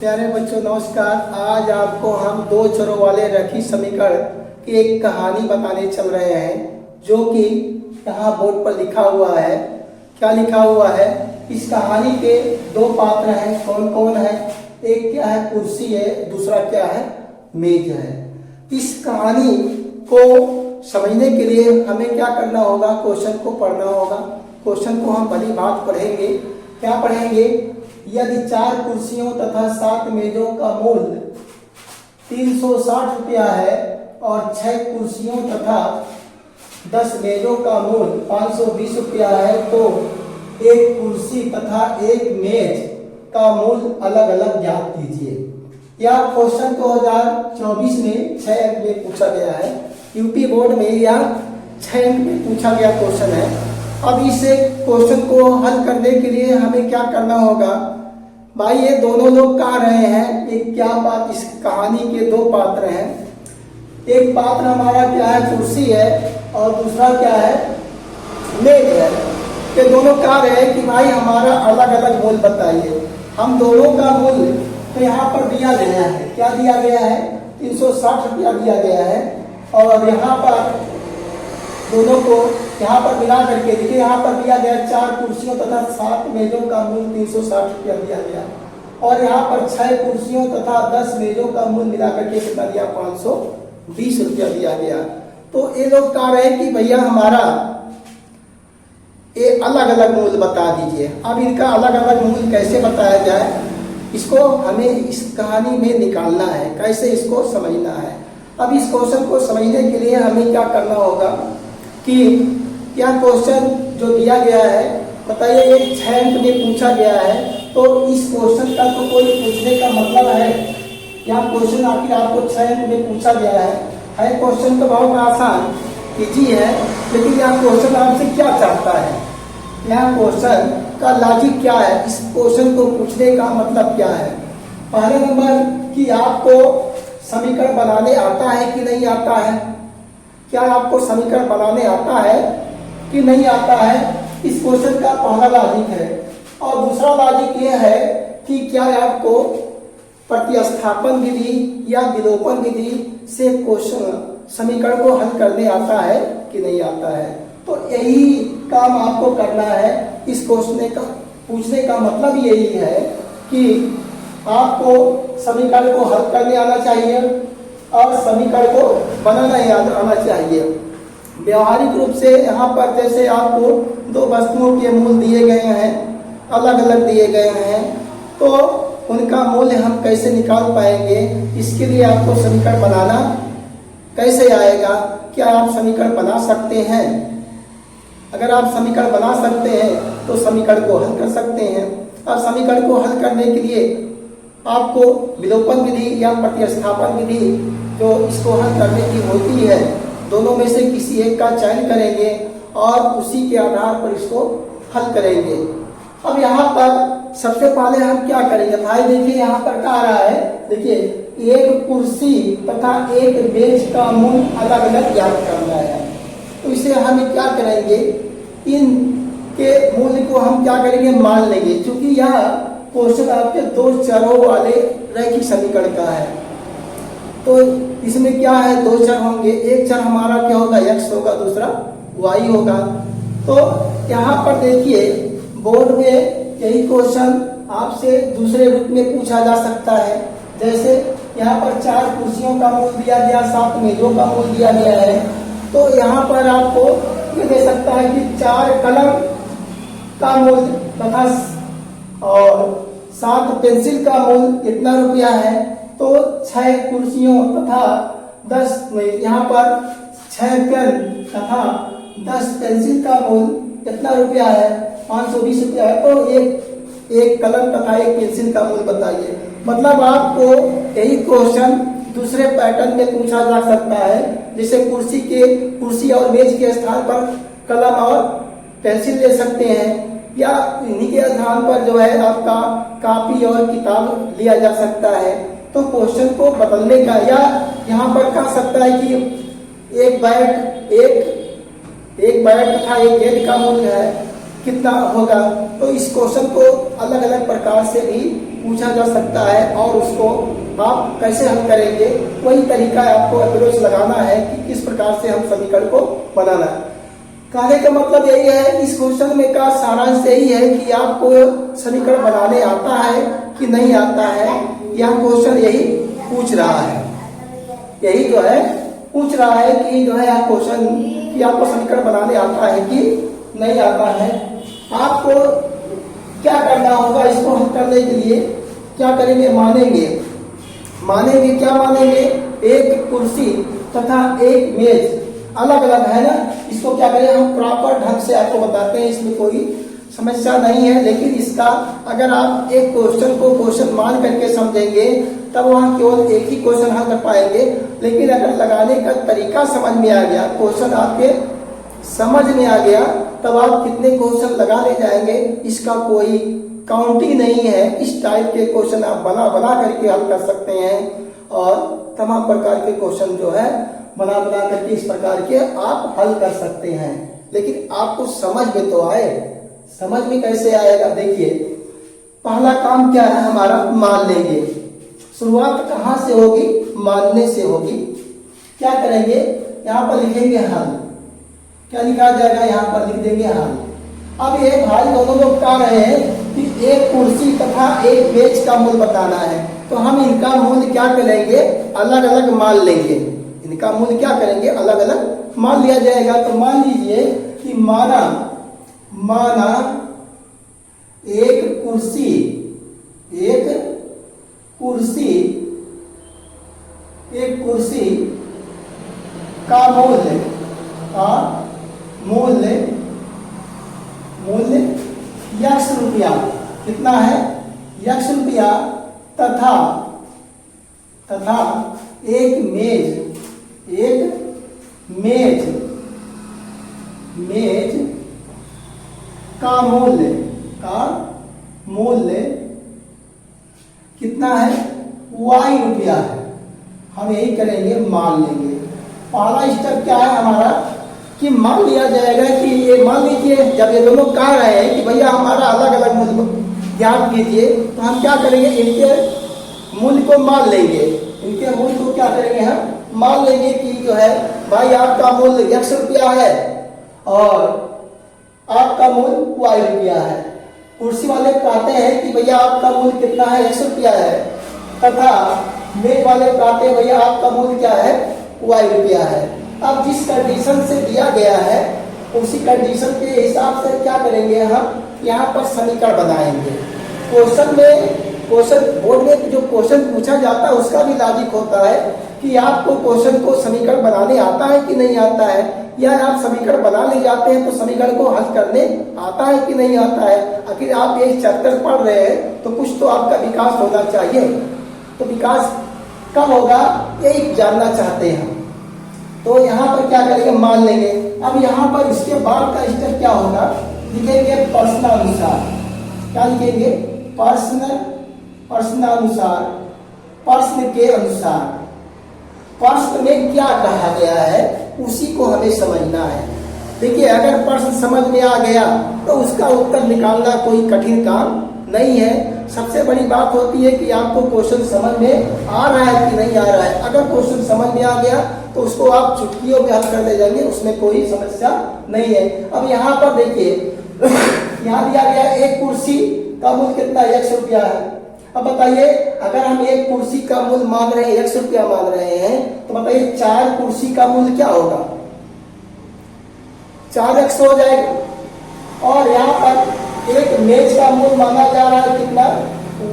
प्यारे बच्चों नमस्कार। आज आपको हम दो चरों वाले रैखिक समीकरण की एक कहानी बताने चल रहे हैं, जो कि यहाँ बोर्ड पर लिखा हुआ है। क्या लिखा हुआ है? इस कहानी के दो पात्र हैं। कौन कौन है? एक क्या है, कुर्सी है, दूसरा क्या है, मेज है। इस कहानी को समझने के लिए हमें क्या करना होगा? क्वेश्चन को पढ़ना होगा। क्वेश्चन को हम भली बात पढ़ेंगे। क्या पढ़ेंगे? यदि 4 कुर्सियों तथा 7 मेजों का मूल्य 360 रुपया है और 6 कुर्सियों तथा 10 मेजों का मूल्य 520 रुपया है, तो एक कुर्सी तथा एक मेज का मूल्य अलग अलग ज्ञात कीजिए। यह क्वेश्चन 2024 में 6 अंक में पूछा गया है। यूपी बोर्ड में यह 6 अंक में पूछा गया क्वेश्चन है। अब इस क्वेश्चन को हल करने के लिए हमें क्या करना होगा? भाई ये दोनों लोग कह रहे हैं, एक क्या बात, इस कहानी के दो पात्र हैं। एक पात्र हमारा क्या है, कुर्सी है, और दूसरा क्या है, मेज है। ये दोनों कह रहे हैं कि भाई हमारा अलग अलग मूल्य बताइए। हम दोनों का मूल्य तो यहाँ पर दिया गया है। क्या दिया गया है? 360 रुपया दिया गया है। और यहाँ पर दोनों को यहाँ पर मिला करके देखिए, यहाँ पर दिया गया 4 कुर्सियों तथा 7 मेजों का मूल्य 360 रुपया दिया गया, और यहाँ पर 6 कुर्सियों तथा 10 मेजों का मूल्य मिला करके कितना दिया? 520 रुपया दिया गया। तो ये लोग कह रहे हैं कि भैया हमारा ये अलग अलग मूल्य बता दीजिए। अब इनका अलग अलग मूल्य कैसे बताया जाए, इसको हमें इस कहानी में निकालना है, कैसे इसको समझना है। अब इस क्वेश्चन को समझने के लिए हमें क्या करना होगा कि यह क्वेश्चन जो दिया गया है, बताइए, एक 6 अंक में पूछा गया है, तो इस क्वेश्चन का तो कोई पूछने का मतलब है। यह क्वेश्चन आखिर आपको 6 अंक में पूछा गया है। क्वेश्चन तो बहुत आसान, इजी है, लेकिन यह क्वेश्चन आपसे क्या चाहता है? यह क्वेश्चन का लॉजिक क्या है? इस क्वेश्चन को पूछने का मतलब क्या है? पहले नंबर कि आपको समीकरण बनाने आता है कि नहीं आता है? क्या आपको समीकरण बनाने आता है कि नहीं आता है? इस क्वेश्चन का पहला लॉजिक है। और दूसरा लॉजिक यह है कि क्या आपको प्रतिस्थापन विधि या विलोपन विधि से क्वेश्चन समीकरण को हल करने आता है कि नहीं आता है? तो यही काम आपको करना है। इस क्वेश्चन का पूछने का मतलब यही है कि आपको समीकरण को हल करने आना चाहिए और समीकरण को बनाना आना चाहिए। व्यवहारिक रूप से यहाँ पर जैसे आपको 2 वस्तुओं के मूल्य दिए गए हैं, अलग अलग दिए गए हैं, तो उनका मूल्य हम कैसे निकाल पाएंगे? इसके लिए आपको समीकरण बनाना कैसे आएगा? क्या आप समीकरण बना सकते हैं? अगर आप समीकरण बना सकते हैं तो समीकरण को हल कर सकते हैं। अब समीकरण को हल करने के लिए आपको विलोपन विधि या प्रतिस्थापन विधि जो इसको हल करने की होती है, दोनों में से किसी एक का चयन करेंगे और उसी के आधार पर इसको हल करेंगे। अब यहाँ पर सबसे पहले हम क्या करेंगे? भाई देखिए, यहाँ पर कह रहा है, देखिए, एक कुर्सी तथा एक मेज का मूल्य अलग अलग ज्ञात करना है। तो इसे हम क्या करेंगे? इन के मूल्य को हम क्या करेंगे? मान लेंगे। क्योंकि यह क्वेश्चन आपके 2 चरों वाले रैखिक समीकरण का है, तो इसमें क्या है, 2 चर होंगे। एक चर हमारा क्या होगा? x होगा, दूसरा y होगा। तो यहाँ पर देखिए, बोर्ड में यही क्वेश्चन आपसे दूसरे रूप में पूछा जा सकता है। जैसे यहाँ पर 4 कुर्सियों का मूल्य दिया गया, 7 मेजों का मूल्य दिया गया है, तो यहाँ पर आपको ये दे सकता है कि 4 कलम का मूल्य तथा और 7 पेंसिल का मूल्य कितना रुपया है। तो 6 कुर्सियों तथा 10 यहाँ पर 6 पेन तथा 10 पेंसिल का मूल्य कितना रुपया है? 520 रुपया है। तो एक कलम तथा एक पेंसिल का मूल्य बताइए। मतलब आपको यही क्वेश्चन दूसरे पैटर्न में पूछा जा सकता है, जैसे कुर्सी और मेज के स्थान पर कलम और पेंसिल ले सकते हैं, या इन्हीं के आधार पर जो है आपका कॉपी और किताब लिया जा सकता है। तो क्वेश्चन को बदलने का, या यहाँ पर कह सकता है कि एक बैट तथा एक गेंद का मूल्य है कितना होगा। तो इस क्वेश्चन को अलग अलग प्रकार से भी पूछा जा सकता है और उसको आप कैसे हल करेंगे, वही तरीका आपको अप्रोच लगाना है कि किस प्रकार से हम समीकरण को बनाना है। कहने का मतलब यही है, इस क्वेश्चन में का सारांश यही है कि आपको समीकरण बनाने आता है कि नहीं आता है, यह क्वेश्चन यही पूछ रहा है। यही जो है पूछ रहा है कि जो है यह क्वेश्चन कि आपको समीकरण बनाने आता है कि नहीं आता है। आपको क्या करना होगा, इसको हल करने के लिए क्या करेंगे, मानेंगे क्या मानेंगे, एक कुर्सी तथा एक मेज अलग अलग है ना, इसको क्या करें हम प्रॉपर ढंग से आपको बताते हैं, इसमें कोई समस्या नहीं है। लेकिन इसका अगर आप एक क्वेश्चन को क्वेश्चन मान करके समझेंगे तब वहां केवल एक ही क्वेश्चन हल कर पाएंगे। लेकिन अगर लगाने का तरीका समझ में आ गया, क्वेश्चन आपके समझ में आ गया, तब आप कितने क्वेश्चन लगा ले जाएंगे इसका कोई काउंटिंग नहीं है। इस टाइप के क्वेश्चन आप बना करके हल कर सकते हैं और तमाम प्रकार के क्वेश्चन जो है बना करके इस प्रकार के आप हल कर सकते हैं। लेकिन आपको समझ में तो आए, समझ में कैसे आएगा, देखिए पहला काम क्या है हमारा, मान लेंगे। शुरुआत कहाँ से होगी, मानने से होगी। क्या करेंगे, यहाँ पर लिखेंगे हल। क्या लिखा जाएगा, यहाँ पर लिख देंगे हल। अब ये भाई दोनों लोग कह रहे हैं कि एक कुर्सी तथा एक मेज का मूल्य बताना है, तो हम इनका मूल्य क्या करेंगे, अलग अलग मान लेंगे। इनका मूल्य क्या करेंगे, अलग अलग मान लिया जाएगा। तो मान लीजिए कि माना एक कुर्सी का मूल्य यक्स रुपया, कितना है, यक्स रुपया, तथा एक मेज का मूल्य कितना है, वाई रुपया है। हम यही करेंगे, मान लेंगे। पहला स्टेप क्या है हमारा कि मान लिया जाएगा कि ये, मान लीजिए जब ये दोनों कह रहे हैं कि भैया हमारा अलग अलग मूल्य ज्ञात कीजिए, तो हम क्या करेंगे, इनके मूल्य को मान लेंगे। इनके मूल्य को क्या करेंगे, हम मान लेंगे कि जो है भाई आपका मूल्य यक्स रुपया है और आपका मूल्य वाई रुपया है। कुर्सी वाले कहते हैं कि भैया आपका मूल्य कितना है, यक्स रुपया है, तथा मेज वाले कहते हैं भैया आपका मूल्य क्या है, वाई रुपया है। अब जिस कंडीशन से दिया गया है उसी कंडीशन के हिसाब से क्या करेंगे, हम यहाँ पर समीकरण बनाएंगे। क्वेश्चन बोर्ड में जो क्वेश्चन पूछा जाता है उसका भी लॉजिक होता है कि आपको क्वेश्चन को समीकरण बनाने आता है कि नहीं आता है, या आप समीकरण बना ले जाते हैं तो समीकरण को हल करने आता है कि नहीं आता है। आखिर आप ये चैप्टर पढ़ रहे हैं तो कुछ तो आपका विकास होना चाहिए। तो विकास कब होगा, यही जानना चाहते हैं हम। तो यहाँ पर क्या करेंगे, मान लेंगे। अब यहाँ पर इसके बाद का स्टेप क्या होगा, लिखेंगे प्रश्नानुसार। क्या लिखेंगे, प्रश्नानुसार, प्रश्न के अनुसार। प्रश्न में क्या कहा गया है उसी को हमें समझना है। देखिए अगर प्रश्न समझ में आ गया तो उसका उत्तर निकालना कोई कठिन काम नहीं है। सबसे बड़ी बात होती है कि आपको क्वेश्चन समझ में आ रहा है कि नहीं आ रहा है। अगर क्वेश्चन समझ में आ गया तो उसको आप चुटकियों में हल कर ले जाएंगे, उसमें कोई समस्या नहीं है। अब यहाँ पर देखिए यहाँ दिया गया एक कुर्सी का मूल्य कितना, 100 रुपया है। अब बताइए अगर हम एक कुर्सी का मूल्य मान रहे हैं, 100 रुपया मान रहे हैं, तो बताइए 4 कुर्सी का मूल्य क्या होगा, 4x हो जाएगा। और यहाँ पर एक मेज का मूल्य माना जा रहा है कितना,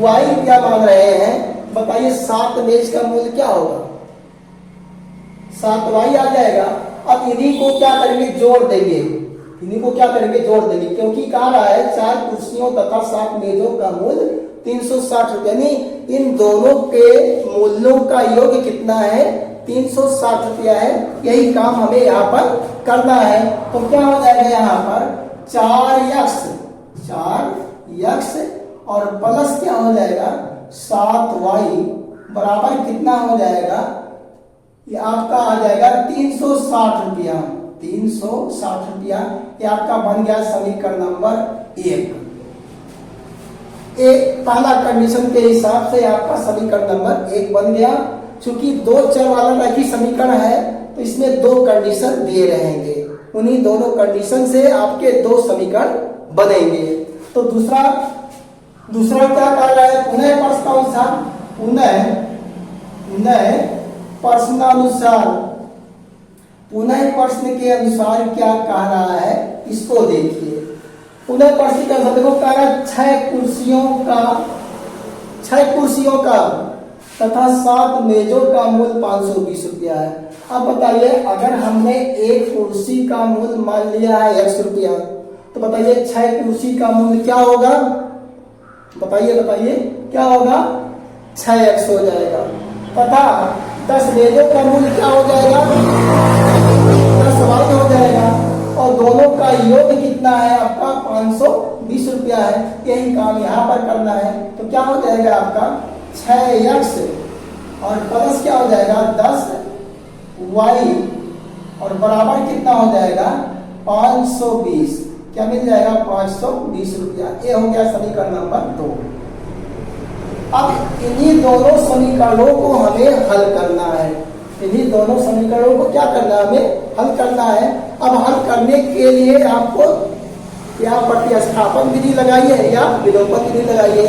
y रुपया मान रहे हैं। बताइए 7 मेज का मूल्य क्या होगा, 7y आ जाएगा। अब इन्हीं को क्या करेंगे, जोड़ देंगे। इन्हीं को क्या करेंगे, जोड़ देंगे, क्योंकि कहा रहा है 4 कुर्सियों तथा 7 मेजों का मूल्य 360 रुपये। यानी इन दोनों के मूल्यों का योग कितना है, 360 रुपया है। यही काम हमें यहाँ पर करना है। तो क्या हो जाएगा यहाँ पर 4x और प्लस क्या हो जाएगा 7y बराबर कितना हो जाएगा, ये आपका आ जाएगा 360 रुपया। 360 रुपया ये आपका बन गया समीकरण नंबर 1। एक पहला कंडीशन के हिसाब से आपका समीकरण नंबर 1 बन गया। चूंकि दो चर वाला एक ही समीकरण है तो इसमें दो कंडीशन दिए रहेंगे, उन्हीं दोनों कंडीशन से आपके दो समीकरण बनेंगे। तो दूसरा क्या कर रहा है, पुनः प्रश्नानुसार, पुनः प्रश्न के अनुसार क्या कह रहा है इसको देखिए। पुनः प्रश्न के अनुसार देखो कह रहा है 6 कुर्सियों का तथा 7 मेजों का मूल्य 520 रुपया है। अब बताइए अगर हमने एक कुर्सी का मूल्य मान लिया है 100 रुपया, तो बताइए 6 कुर्सी का मूल्य क्या होगा, बताइए क्या होगा, 6x हो जाएगा। तथा 10 मेजों का मूल्य क्या हो जाएगा, 10y हो जाएगा। और दोनों का योग कितना है आपका 520 रुपया है। यही काम यहाँ पर करना है। तो क्या हो जाएगा आपका 6x और प्लस क्या हो जाएगा 10y और बराबर कितना हो जाएगा 520, क्या मिल जाएगा 520 रुपया। ये हो गया समीकरण नंबर 2। अब इन्हीं दोनों समीकरणों को हमें हल करना है, इन्हीं दोनों समीकरणों को क्या करना है, हमें हल करना है। अब हल करने के लिए आपको या प्रतिस्थापन विधि लगाइए या विलोपन विधि लगाइए।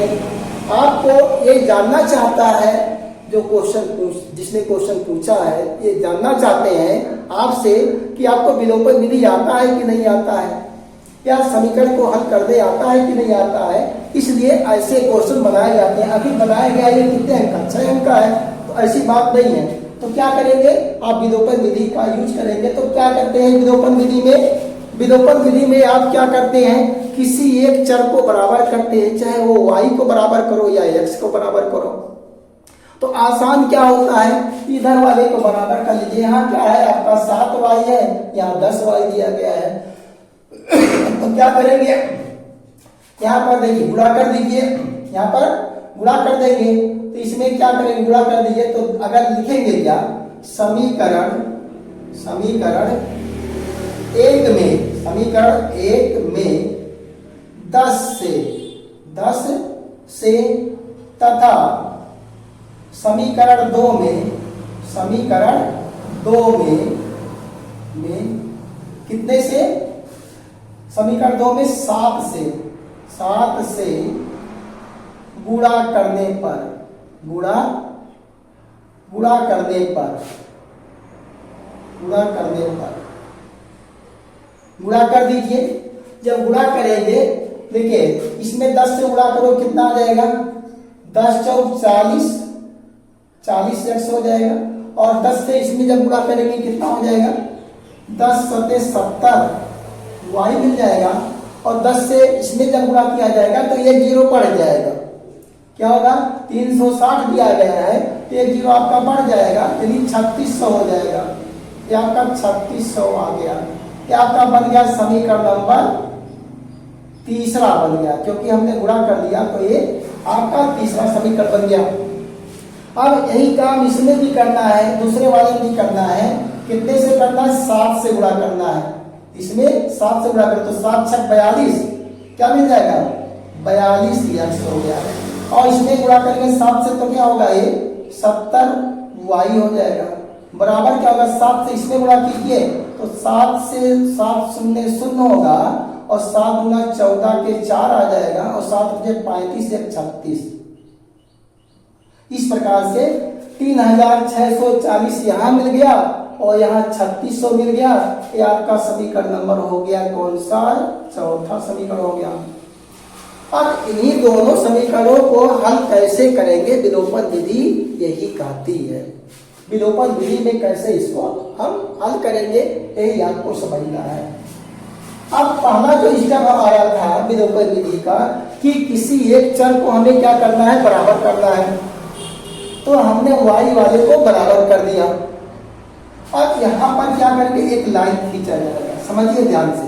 आपको ये जानना चाहता है जो जिसने क्वेश्चन पूछा है, ये जानना चाहते हैं आपसे कि आपको विलोपन विधि आता है कि नहीं आता है, या समीकरण को हल करने आता है कि नहीं आता है। इसलिए ऐसे क्वेश्चन बनाए जाते हैं। आखिर बनाया गया ये कितने अंक का, 6 अंक का है, तो ऐसी बात नहीं है। तो क्या करेंगे आप विलोपन विधि का यूज करेंगे। तो क्या करते हैं विलोपन विधि में आप क्या करते हैं, किसी एक चर को बराबर करते हैं, चाहे वो y को बराबर करो या x को बराबर करो। तो आसान क्या होता है, इधर वाले को बराबर कर लीजिए। यहाँ क्या है आपका 7y है, यहाँ 10y दिया गया है। तो क्या करेंगे, यहाँ पर देखिए गुणा कर दीजिए, यहाँ पर गुणा कर देंगे। तो इसमें क्या करेंगे, गुणा कर दीजिए। तो अगर लिखेंगे क्या, समीकरण 1 में 10 से तथा समीकरण 2 में कितने से, समीकरण 2 में 7 से गुणा करने कर दीजिए। जब गुणा करेंगे देखिए इसमें 10 से गुणा करो कितना आ जाएगा, 10 चौक 40 x हो जाएगा। और 10 से इसमें जब गुणा करेंगे कितना हो जाएगा, 10 सते 70 y मिल जाएगा। और 10 से इसमें जब गुणा किया जाएगा तो ये 0 बढ़ जाएगा, क्या होगा 360 दिया गया है तो ये 0 आपका बढ़ जाएगा, यानी 3600 हो जाएगा। ये आपका 3600 आ गया। ये आपका बन गया समीकरण नंबर 3 बन गया, क्योंकि हमने गुणा कर दिया तो ये आपका 3 समीकरण बन गया। अब यही काम इसमें भी करना है, दूसरे वाले में भी करना है। कितने से करना है, 7 से गुणा करना है। इसमें 7 से गुणा करें तो 7 छक 42, क्या मिल जाएगा 42 x हो गया। और इसमें गुणा करेंगे 7 से तो क्या होगा, ये 70y हो जाएगा। बराबर क्या होगा, 7 से इसमें गुणा कीजिए तो 7 से 7 शून्य 0 होगा और 7 गुना 14 के 4 आ जाएगा और 7 बजे 35 एक 36। इस प्रकार से 3640 यहाँ मिल गया और यहाँ 3600 मिल गया। ये आपका समीकरण नंबर हो गया कौन सा, चौथा समीकरण हो गया। अब इन्हीं दोनों समीकरणों को हल कैसे करेंगे, विलोपन विधि यही कहती है। विलोपन विधि में कैसे इसको हम हल करेंगे यही आपको समझना है। अब पहला जो स्टेप हमारा था विलोपन विधि का कि किसी एक चर को हमें क्या करना है, बराबर करना है। तो हमने y वाले को बराबर कर दिया। अब यहाँ पर क्या करेंगे, एक लाइन खींचा जाएगा, समझिए ध्यान से।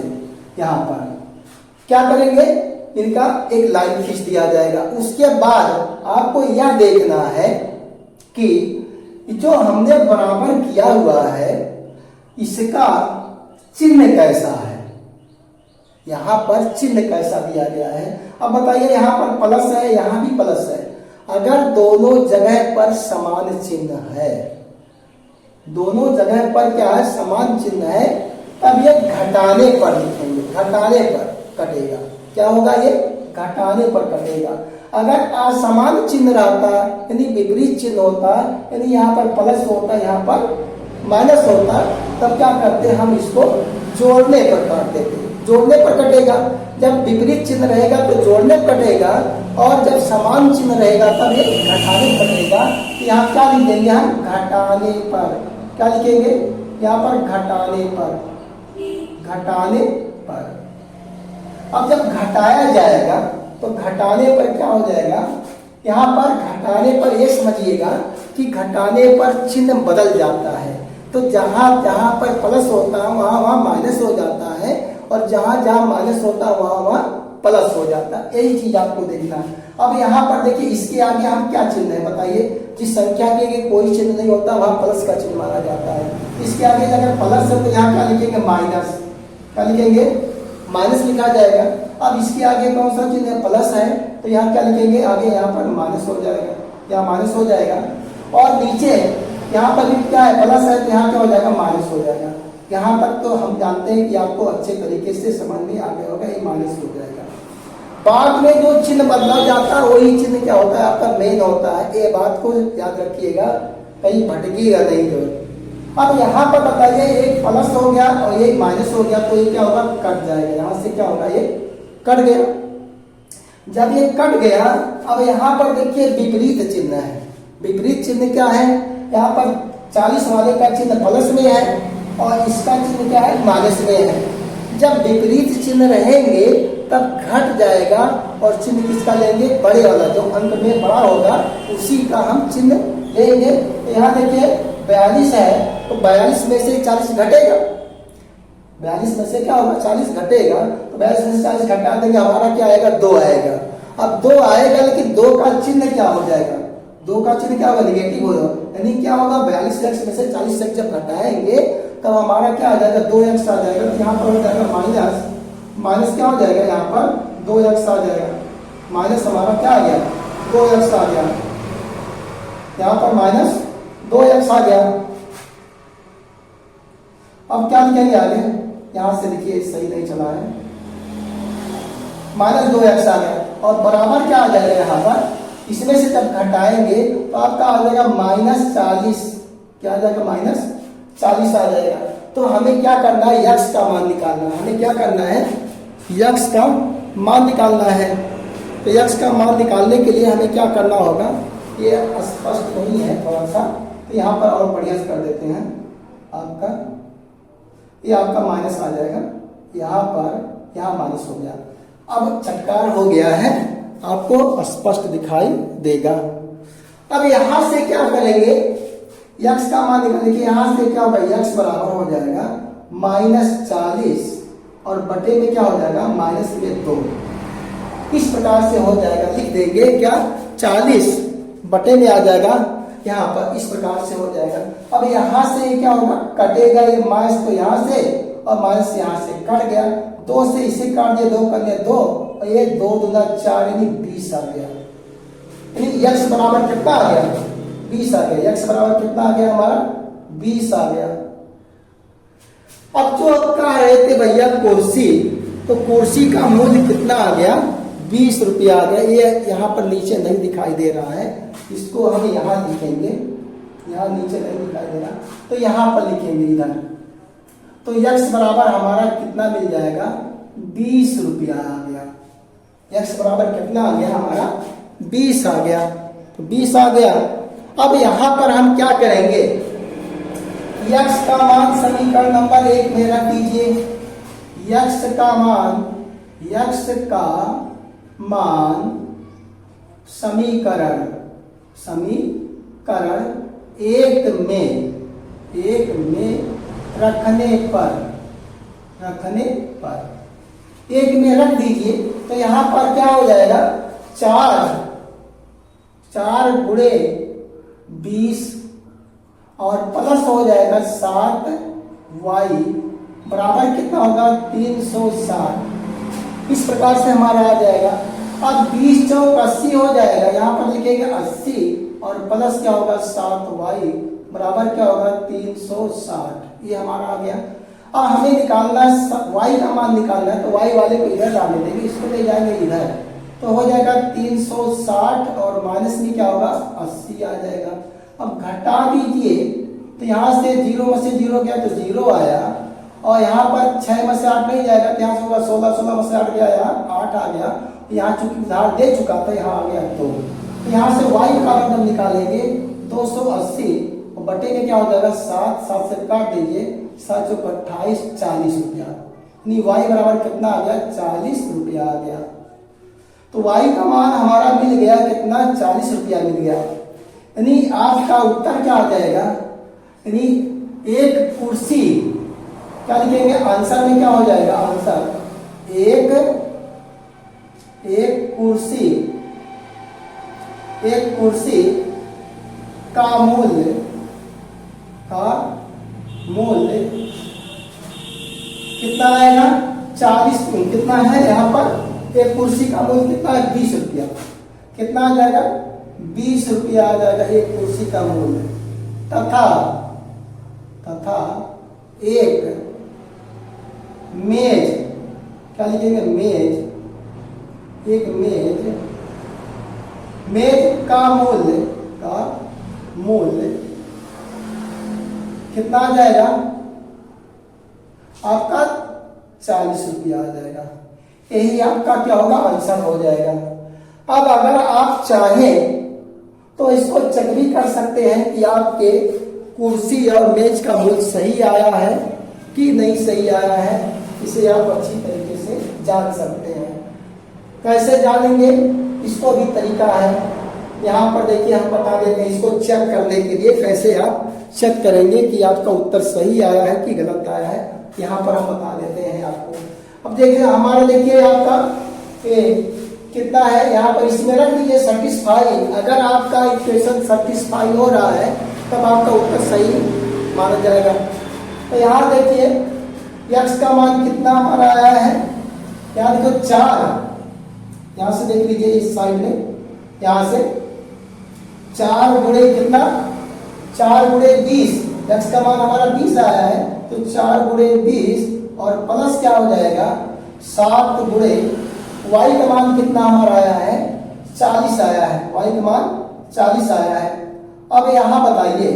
यहाँ पर क्या करेंगे, इनका एक लाइन खींच दिया जाएगा। उसके बाद आपको यह देखना है कि जो हमने बराबर किया हुआ है इसका चिन्ह कैसा है। यहाँ पर चिन्ह कैसा दिया गया है। अब बताइए, यहाँ पर प्लस है, यहाँ भी प्लस है। अगर दोनों जगह पर समान चिन्ह है, दोनों जगह पर क्या है, समान चिन्ह है, तब ये घटाने पर लिखेंगे, घटाने पर कटेगा। क्या होगा, ये घटाने पर कटेगा। अगर असमान चिन्ह रहता, यानी विपरीत चिन्ह होता, यानी यहाँ पर प्लस होता, यहाँ पर माइनस होता, तब क्या करते, हम इसको जोड़ने पर काट देते, जोड़ने पर कटेगा। जब विपरीत चिन्ह रहेगा तो जोड़ने पर कटेगा, और जब समान चिन्ह रहेगा तब ये घटाने पर कटेगा। यहाँ क्या लिखेंगे हम, घटाने पर। क्या लिखेंगे यहाँ पर, घटाने पर, घटाने पर। अब जब घटाया जाएगा तो घटाने पर क्या हो जाएगा, यहाँ पर घटाने पर ये समझिएगा कि घटाने पर चिन्ह बदल जाता है। तो जहां जहां पर प्लस होता है वहां वहां माइनस हो जाता है, और जहां जहां माइनस होता है वहां वहां प्लस हो जाता है। यही चीज आपको देखना है। अब यहाँ पर देखिए, इसके आगे हम क्या चिन्ह है बताइए। जिस संख्या के आगे कोई चिन्ह नहीं होता वहां प्लस का चिन्ह माना जाता है। इसके आगे अगर प्लस है तो यहाँ क्या लिखेंगे, माइनस। क्या लिखेंगे, माइनस लिखा जाएगा। अब इसके आगे कौन सा चिन्ह है, प्लस है, तो यहाँ क्या लिखेंगे, आगे यहाँ पर माइनस हो जाएगा, यहाँ माइनस हो जाएगा। और नीचे यहाँ पर भी क्या है, प्लस है, तो यहाँ क्या हो जाएगा, माइनस हो जाएगा। यहाँ तक तो हम जानते हैं कि आपको अच्छे तरीके से समझ में आ गया होगा, ये माइनस हो जाएगा। बाद में जो चिन्ह बदला जाता है वही चिन्ह क्या होता है, आपका मेन होता है। ये बात को याद रखिएगा, कहीं भटकिएगा नहीं। जो अब यहाँ पर बताइए, एक प्लस हो गया और एक माइनस हो गया, तो ये क्या होगा, कट जाएगा। यहाँ से क्या होगा, ये कट गया। जब ये कट गया, अब यहाँ पर देखिए विपरीत चिन्ह है। विपरीत चिन्ह क्या है, यहाँ पर 40 वाले का चिन्ह प्लस में है और इसका चिन्ह क्या है, माइनस में है। जब विपरीत चिन्ह रहेंगे तब घट जाएगा, और चिन्ह किसका लेंगे, बड़े वाला, जो अंक में बड़ा होगा उसी का हम चिन्ह लेंगे। तो यहाँ देखिए 42 है, तो 42 में से 40 घटेगा। 42 में से क्या होगा, 40 घटेगा, तो 42 में से 40 घटा देंगे, हमारा क्या आएगा, 2 आएगा। अब 2 आएगा, लेकिन 2 का चिन्ह क्या हो जाएगा, 2 का चिन्ह क्या होगा, निगेटिव होगा। यानी क्या होगा, 42x में से 40x जब घटाएंगे तब हमारा क्या आ जाएगा, 2x आ जाएगा। तो यहाँ पर हो जाएगा माइनस, माइनस क्या हो जाएगा, यहाँ पर 2x आ जाएगा। माइनस हमारा क्या आ गया, 2x आ गया। यहाँ पर माइनस 2x आ गया। अब क्या लिखेंगे आगे, यहां से लिखिए, सही नहीं चला है, माइनस 2x आ गया। और बराबर क्या आ जाएगा, यहाँ पर इसमें से जब घटाएंगे तो आपका आ जाएगा -40। क्या आ जाएगा, -40 आ जाएगा। तो हमें क्या करना है, यक्स का मान निकालना है। हमें क्या करना है, यक्स का मान निकालना है। तो यक्स का मान निकालने के लिए हमें क्या करना होगा, ये स्पष्ट नहीं है थोड़ा सा, तो यहाँ पर और बढ़िया से कर देते हैं। आपका ये आपका माइनस आ जाएगा, यहाँ पर यहाँ माइनस हो गया। अब चटकार हो गया है, आपको स्पष्ट दिखाई देगा। अब यहां से क्या करेंगे, यक्स का मान निकालने के, यहां से क्या होगा, यक्स बराबर हो जाएगा -40 और बटे में क्या हो जाएगा, -2। इस प्रकार से हो जाएगा, लिख देंगे क्या, 40 बटे में आ जाएगा, यहाँ पर इस प्रकार से हो जाएगा। अब यहाँ से क्या होगा, कटेगा, ये माइनस तो यहाँ से और माइनस यहाँ से कट गया। 2 से इसे काट दिया, 2 कर दिया 2, और ये 2 दूना 4 यानी 20 आ गया। यानी यक्स बराबर कितना आ गया, 20 आ गया। यक्स बराबर कितना आ गया हमारा, 20 आ गया। अब जो कह रहे थे भैया कुर्सी, तो कुर्सी का मूल्य कितना आ गया, 20 रुपया आ गया। ये यहाँ पर नीचे नहीं दिखाई दे रहा है, इसको हम यहाँ लिखेंगे, यहाँ नीचे नहीं दिखाई दे रहा, तो यहाँ पर लिखेंगे इधर। तो यक्स बराबर हमारा कितना मिल जाएगा, 20 रुपया आ गया। यक्स बराबर कितना आ गया हमारा, 20 आ गया। तो 20 आ गया। अब यहाँ पर हम क्या करेंगे, यक्स का मान समीकरण नंबर 1 में रख दीजिए। यक्स का मान समीकरण 1 में रखने पर 1 में रख दीजिए। तो यहाँ पर क्या हो जाएगा, 4 गुणे 20 और प्लस हो जाएगा 7y बराबर कितना होगा, 360। इस प्रकार से हमारा आ जाएगा। अब 20 चौक 80 हो जाएगा, यहाँ पर लिखेंगे 80 और प्लस क्या होगा 7y बराबर क्या होगा 360। ये हमारा आ गया। अब हमें निकालना y का मान निकालना है, तो y वाले को इधर डाल देंगे, इसको ले जाएंगे इधर, तो हो जाएगा 360 और माइनस में क्या होगा 80 आ जाएगा। अब घटा दीजिए, तो यहाँ से 0 में से 0 गया तो 0 आया, और यहाँ पर 6 में से 8 नहीं जाएगा, तो यहाँ से होगा 16, 16 में से 8 गया, यहाँ 8 आ गया। यहाँ चूंकि उधार दे चुका था, यहाँ आ गया 2, तो यहाँ से y का मतलब निकालेंगे 280 और बटे में क्या हो जाएगा 7, 7 से काट दीजिए, 7 चौक 28, 40 रुपया, यानी y बराबर कितना आ गया 40 रुपया आ गया। तो y का मान हमारा मिल गया कितना 40 रुपया मिल गया। यानी आपका उत्तर क्या आ जाएगा, यानी एक कुर्सी क्या लिखेंगे आंसर में क्या हो जाएगा, आंसर एक कुर्सी का मूल्य कितना आएगा 40, कितना है यहाँ पर एक कुर्सी का मूल्य कितना है 20 रुपया, कितना आ जाएगा 20 रुपया आ जाएगा एक कुर्सी का मूल्य। तथा एक मेज क्या लिखेंगे मेज का मूल्य कितना आ जाएगा आपका 40 रुपया आ जाएगा। यही आपका क्या होगा आंसर हो जाएगा। अब अगर आप चाहें तो इसको चेक भी कर सकते हैं कि आपके कुर्सी और मेज का मूल्य सही आया है कि नहीं सही आया है, इसे आप अच्छी तरीके से जान सकते हैं। कैसे जानेंगे, इसको भी तरीका है। यहाँ पर देखिए हम बता देते हैं, इसको चेक करने के लिए कैसे आप चेक करेंगे कि आपका उत्तर सही आया है कि गलत आया है, यहाँ पर हम बता देते हैं आपको। अब देखिए हमारा देखिए आपका कितना है, यहाँ पर इसमें रख दीजिए सेटिस्फाई। अगर आपका इक्वेशन सेटिस्फाई हो रहा है तब आपका उत्तर सही माना जाएगा। तो यहाँ देखिए x का मान कितना हमारा आया है, यहाँ देखो 4, यहाँ से देख लीजिए इस साइड में, यहाँ से 4 गुणे कितना 4 गुणे 20, x का मान हमारा 20 आया है, तो 4 गुणे 20 और प्लस क्या हो जाएगा 7 गुणे y का मान कितना हमारा आया है 40 आया है, y का मान 40 आया है। अब यहाँ बताइए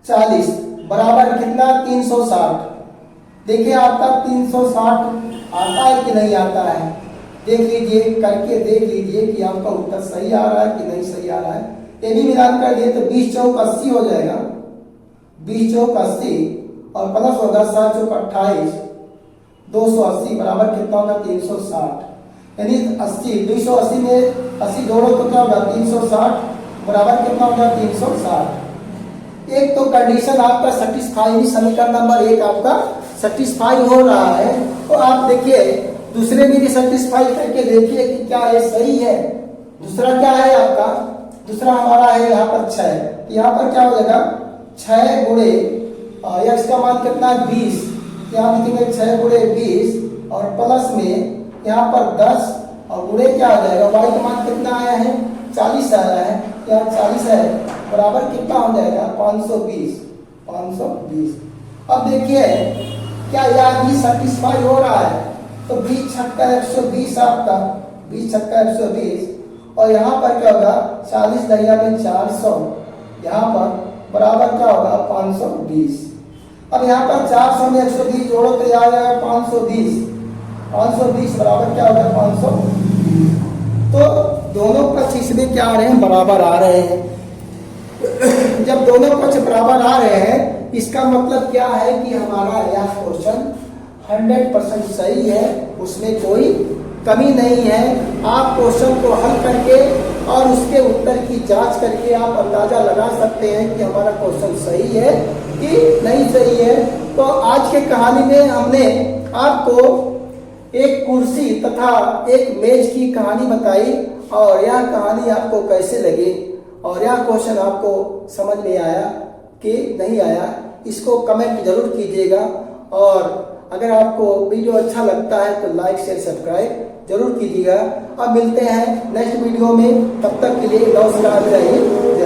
40 बराबर कितना 360। देखिए आपका 360 आता है कि नहीं आता है, देख लीजिए करके देख लीजिए कि आपका उत्तर सही आ रहा है कि नहीं सही आ रहा है। ये भी मिलान कर दिए तो 20 चौक 80 हो जाएगा, 20 चौक 80 और प्लस होगा 7 चौक 28, 280 बराबर कितना होगा 360। यानी 80 280 में 80 जोड़ो तो क्या होगा 360 बराबर कितना होगा 360। एक तो कंडीशन आपका सेटिस्फाई, समीकरण नंबर 1 आपका सेटिस्फाई हो रहा है, तो आप देखिए दूसरे में भी सेटिस्फाई करके देखिए कि क्या ये सही है। दूसरा क्या है आपका, दूसरा हमारा है यहाँ पर 6, यहाँ पर क्या हो जाएगा 6 गुणे x का मान कितना 20, यहाँ लिखेंगे 6 गुणे 20 और प्लस में यहाँ पर 10 और गुणे क्या आ जाएगा y का मान कितना आया है 40 आया है, यहाँ 40 है बराबर कितना हो जाएगा 520। अब देखिए क्या यह भी सेटिस्फाई हो रहा है, तो 20 छक्का 120 आपका 20 छक्का 120 और यहाँ पर क्या होगा 40 दरिया में 400, यहाँ पर बराबर क्या होगा 520। अब यहाँ पर 400 में 120 जोड़ो तो आ जाएगा 520 बराबर क्या होगा 520। तो दोनों पक्ष इसमें क्या आ रहे हैं बराबर आ रहे हैं। जब दोनों पक्ष बराबर आ रहे हैं इसका मतलब क्या है कि हमारा यह क्वेश्चन 100% सही है, उसमें कोई कमी नहीं है। आप क्वेश्चन को हल करके और उसके उत्तर की जांच करके आप अंदाजा लगा सकते हैं कि हमारा क्वेश्चन सही है कि नहीं सही है। तो आज के कहानी में हमने आपको एक कुर्सी तथा एक मेज की कहानी बताई और यह कहानी आपको कैसे लगी और यह क्वेश्चन आपको समझ में आया कि नहीं आया, इसको कमेंट जरूर कीजिएगा। और अगर आपको वीडियो अच्छा लगता है तो लाइक शेयर सब्सक्राइब जरूर कीजिएगा। अब मिलते हैं नेक्स्ट वीडियो में, तब तक के लिए नमस्कार, जय हिंद।